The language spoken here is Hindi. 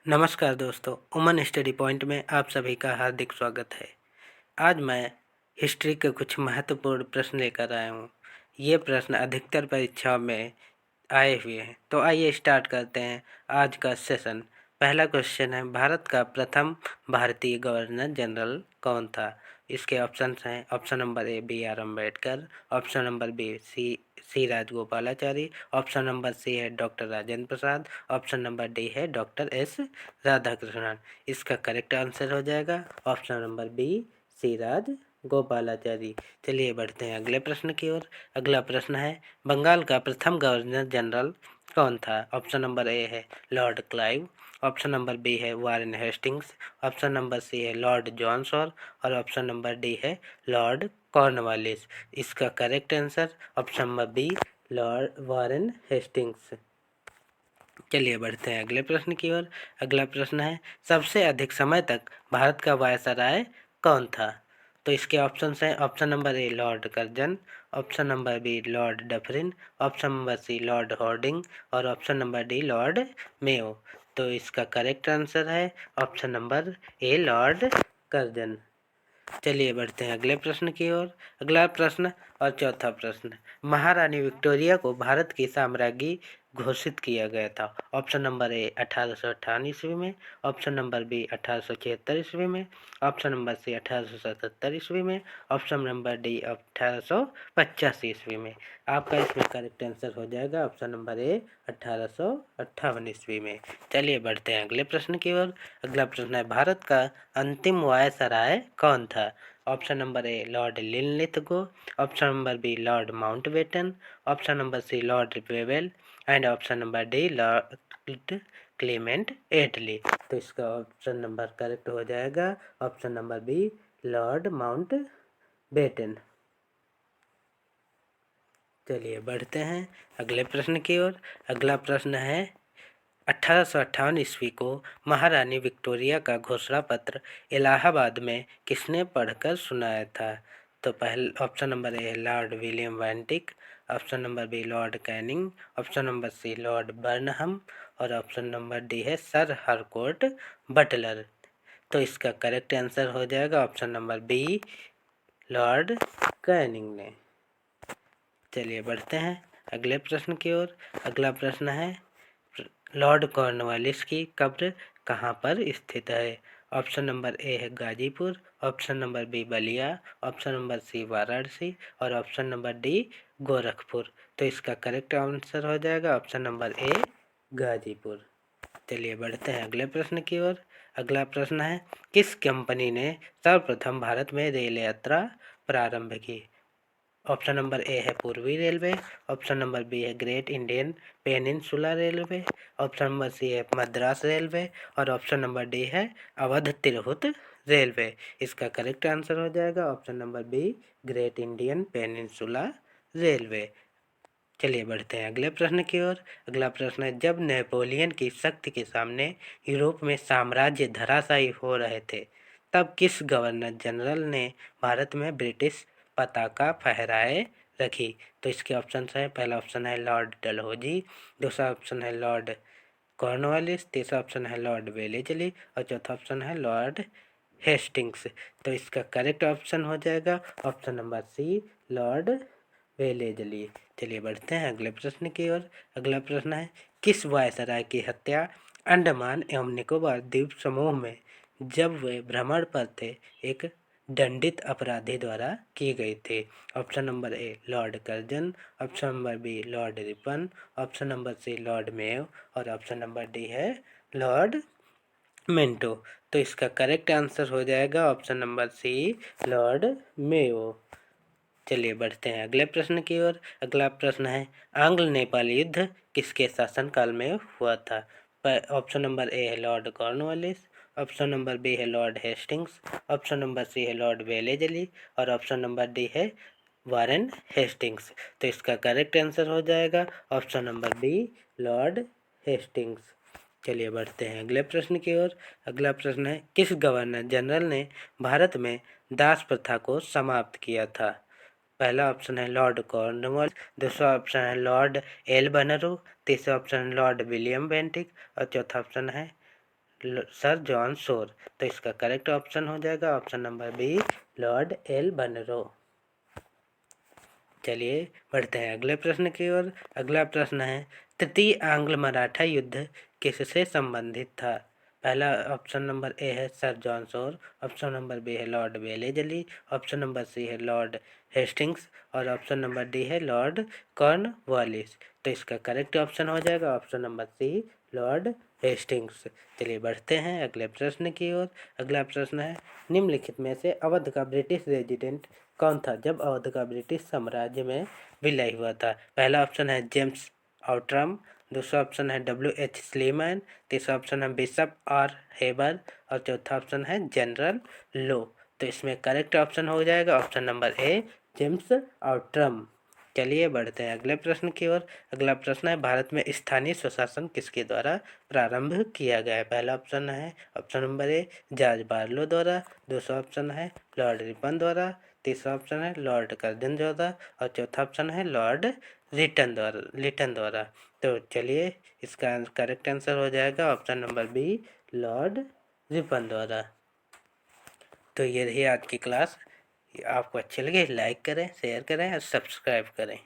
नमस्कार दोस्तों, उमन स्टडी पॉइंट में आप सभी का हार्दिक स्वागत है। आज मैं हिस्ट्री के कुछ महत्वपूर्ण प्रश्न लेकर आया हूँ। ये प्रश्न अधिकतर परीक्षाओं में आए हुए हैं। तो आइए स्टार्ट करते हैं आज का सेशन। पहला क्वेश्चन है, भारत का प्रथम भारतीय गवर्नर जनरल कौन था? इसके ऑप्शंस हैं, option number A B R Ambedkar, option number B C Rajagopalachari, option number C है doctor Rajendra Prasad, option number D है डॉक्टर एस राधाकृष्णन। इसका करेक्ट आंसर हो जाएगा option number B C Rajagopalachari. चलिए बढ़ते हैं अगले प्रश्न की ओर। अगला प्रश्न है, बंगाल का प्रथम गवर्नर जनरल कौन था? ऑप्शन नंबर ए है Lord Clive, option number B है Warren Hastings, option number C है लॉर्ड जॉनसॉर और ऑप्शन नंबर डी है लॉर्ड कॉर्नवालिस। इसका correct answer option number B Lord Warren Hastings. चलिए बढ़ते हैं अगले प्रश्न की ओर। अगला प्रश्न है, सबसे अधिक समय तक भारत का वायसराय कौन था? तो इसके ऑप्शन हैं, option number A Lord Curzon, option number B Lord Dufferin, option number C Lord Hardinge और option number D Lord Mayo. तो इसका करेक्ट आंसर है option number A Lord Curzon. चलिए बढ़ते हैं अगले प्रश्न की ओर। अगला प्रश्न और चौथा प्रश्न, महारानी विक्टोरिया को भारत की साम्राज्ञी घोषित किया गया था? ऑप्शन नंबर ए 1858 ईस्वी में, ऑप्शन नंबर बी 1876 ईस्वी में, ऑप्शन नंबर सी 1877 ईस्वी में, ऑप्शन नंबर डी 1885 ईस्वी में। आपका इसमें करेक्ट आंसर हो जाएगा ऑप्शन नंबर ए 1858 ईस्वी में। चलिए बढ़ते हैं अगले प्रश्न की ओर। अगला प्रश्न है, भारत का अंतिम वायसराय कौन था? Option number A Lord Linlithgow, option number B Lord Mountbatten, option number C Lord Wavell and option number D Lord Clement Attlee. तो इसका ऑप्शन नंबर करेक्ट हो जाएगा option number B Lord Mountbatten. चलिए बढ़ते हैं अगले प्रश्न की ओर। अगला प्रश्न है, 1858 ईस्वी को महारानी विक्टोरिया का घोषणा पत्र इलाहाबाद में किसने पढ़कर सुनाया था? तो पहले option number A Lord William Bentinck, option number B Lord Canning, option number C Lord Burnham और ऑप्शन नंबर डी है सर हरकोर्ट बटलर। तो इसका करेक्ट आंसर हो जाएगा option number B Lord Canning ने। चलिए बढ़ते हैं अगले प्रश्न की ओर। अगला प्रश्न है, लॉर्ड कॉर्नवालिस की कब्र कहाँ पर स्थित है? ऑप्शन नंबर ए है Ghazipur, option number B Ballia, option number C Varanasi और ऑप्शन नंबर डी गोरखपुर। तो इसका करेक्ट आंसर हो जाएगा ऑप्शन नंबर ए गाजीपुर। चलिए बढ़ते हैं अगले प्रश्न की ओर। अगला प्रश्न है, किस कंपनी ने सर्वप्रथम भारत में रेल यात्रा प्रारंभ की? ऑप्शन नंबर ए है पूर्वी रेलवे, ऑप्शन नंबर बी है Great Indian Peninsula Railway, option number C है मद्रास रेलवे और ऑप्शन नंबर डी है अवध तिरहुत रेलवे। इसका करेक्ट आंसर हो जाएगा option number B Great Indian Peninsula Railway. चलिए बढ़ते हैं अगले प्रश्न की ओर। अगला प्रश्न है, जब नेपोलियन की शक्ति के सामने यूरोप में साम्राज्य धराशायी हो रहे थे, तब किस गवर्नर जनरल ने भारत में ब्रिटिश पताका फहराए रखी? तो इसके ऑप्शन हैं, पहला ऑप्शन है लॉर्ड डलहौजी, दूसरा ऑप्शन है लॉर्ड कॉर्नवालिस, तीसरा ऑप्शन है लॉर्ड वेलेजली और चौथा ऑप्शन है लॉर्ड हेस्टिंग्स। तो इसका करेक्ट ऑप्शन हो जाएगा option number C Lord Wellesley. चलिए बढ़ते हैं अगले प्रश्न की ओर। अगला प्रश्न है, किस वायसराय की हत्या अंडमान एवं निकोबार द्वीप समूह में जब वे भ्रमण पर थे एक दंडित अपराधी द्वारा की गई थी? Option number A Lord Curzon, option number B Lord Ripon, option number C Lord Mayo और ऑप्शन नंबर डी है लॉर्ड मिंटो। तो इसका करेक्ट आंसर हो जाएगा option number C Lord Mayo. चलिए बढ़ते हैं अगले प्रश्न की ओर। अगला प्रश्न है, आंग्ल नेपाल युद्ध किसके शासनकाल में हुआ था? ऑप्शन नंबर ए है Lord Cornwallis, option number B है Lord Hastings, option number C है लॉर्ड वेलेजली और ऑप्शन नंबर डी है वारेन हेस्टिंग्स। तो इसका करेक्ट आंसर हो जाएगा option number B Lord Hastings. चलिए बढ़ते हैं अगले प्रश्न की ओर। अगला प्रश्न है, किस गवर्नर जनरल ने भारत में दास प्रथा को समाप्त किया था? पहला ऑप्शन है लॉर्ड कॉर्नवाल, दूसरा ऑप्शन है लॉर्ड एल बनरो, तीसरा ऑप्शन है लॉर्ड विलियम बेंटिक और चौथा ऑप्शन है सर जॉन शोर। तो इसका करेक्ट ऑप्शन हो जाएगा ऑप्शन नंबर बी, लॉर्ड एल्बनरो। चलिए बढ़ते हैं अगले प्रश्न की ओर। अगला प्रश्न है, तृतीय आंग्ल मराठा युद्ध किससे संबंधित था? पहला ऑप्शन नंबर ए है sir John Shore, option number B है Lord Wellesley, option number C है लॉर्ड हेस्टिंग्स और ऑप्शन नंबर डी है लॉर्ड कॉर्नवालिस। तो इसका करेक्ट ऑप्शन हो जाएगा option number C, Lord Hastings. चलिए बढ़ते हैं अगले प्रश्न की ओर। अगला प्रश्न है, निम्नलिखित में से अवध का ब्रिटिश रेजिडेंट कौन था जब अवध का ब्रिटिश साम्राज्य में विलय हुआ था? पहला ऑप्शन है जेम्स आउट्रम, दूसरा ऑप्शन है W.H. स्लीमैन, तीसरा ऑप्शन है बिशप आर हेबर और चौथा ऑप्शन है जनरल लो। तो इसमें करेक्ट ऑप्शन हो जाएगा ऑप्शन नंबर ए, जेम्स आउट्रम। चलिए बढ़ते हैं अगले प्रश्न की ओर। अगला प्रश्न है, भारत में स्थानीय स्वशासन किसके द्वारा प्रारंभ किया गया है? पहला ऑप्शन है ऑप्शन नंबर ए, जॉर्ज बार्लो द्वारा, दूसरा ऑप्शन है लॉर्ड रिपन द्वारा, तीसरा ऑप्शन है लॉर्ड कर्जन द्वारा और चौथा ऑप्शन है लॉर्ड लिटन द्वारा। तो चलिए इसका करेक्ट आंसर हो जाएगा option number B, Lord Ripon द्वारा। तो ये रही आज की क्लास। आपको अच्छी लगे लाइक करें, शेयर करें और सब्सक्राइब करें।